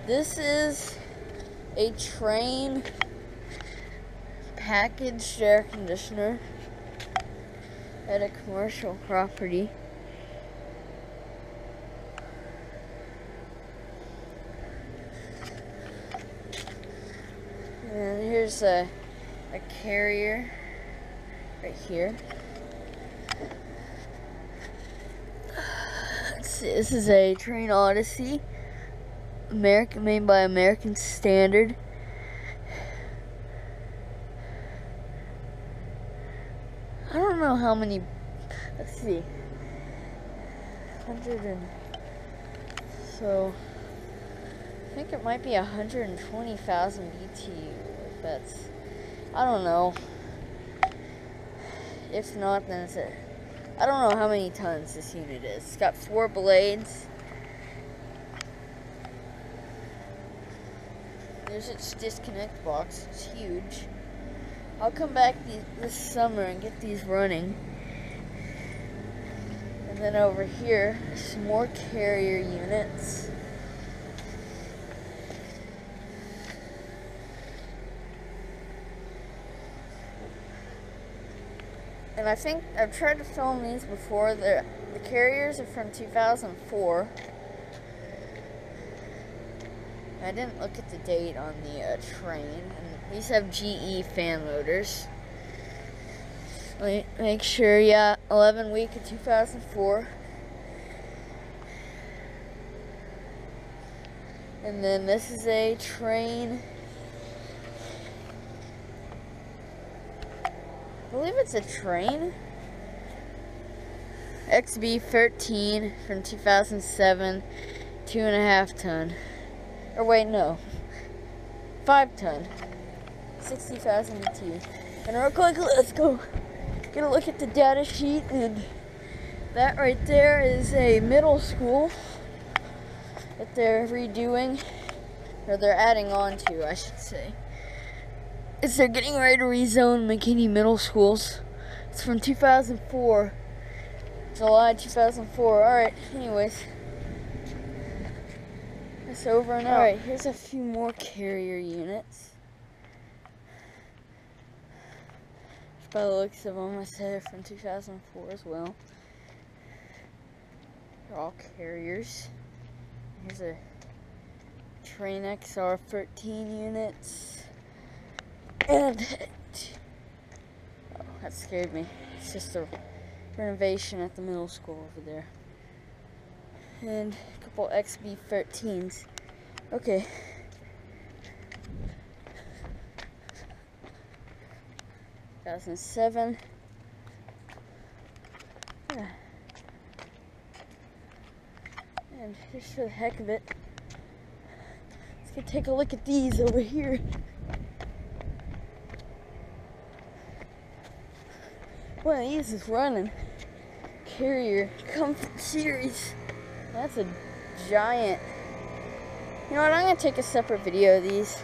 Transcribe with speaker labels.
Speaker 1: This is a Trane packaged air conditioner at a commercial property. And here's a carrier right here. Let's see, this is a Trane Odyssey, made by American Standard. I don't know how many, let's see, 100 and, so I think it might be 120,000 BTU, if that's, I don't know. If not, then it's I don't know how many tons this unit is. It's got 4 blades. There's its disconnect box. It's huge. I'll come back this summer and get these running. And then over here, some more carrier units. And I think I've tried to film these before. The carriers are from 2004. I didn't look at the date on the Trane. And these have GE fan motors. Make sure, yeah, 11 week of 2004. And then this is a Trane. I believe it's a Trane XB13 from 2007, 2.5 ton. Or wait, no, 5 ton, 60,000 BTU. And real quick, let's go get a look at the data sheet. And that right there is a middle school that they're redoing, or they're adding on to, I should say. They're getting ready to rezone McKinney Middle Schools. It's from 2004, July 2004. Alright, anyways, that's over and out. Alright, here's a few more carrier units. By the looks of them, I said they're from 2004 as well. They're all carriers. Here's a Trane XR 13 units. And, oh, that scared me. It's just a renovation at the middle school over there. And a couple XB13s. Okay. – 2007. Yeah. And just for the heck of it, let's go take a look at these over here. One of these is running. Carrier Comfort Series. That's a giant. You know what? I'm going to take a separate video of these.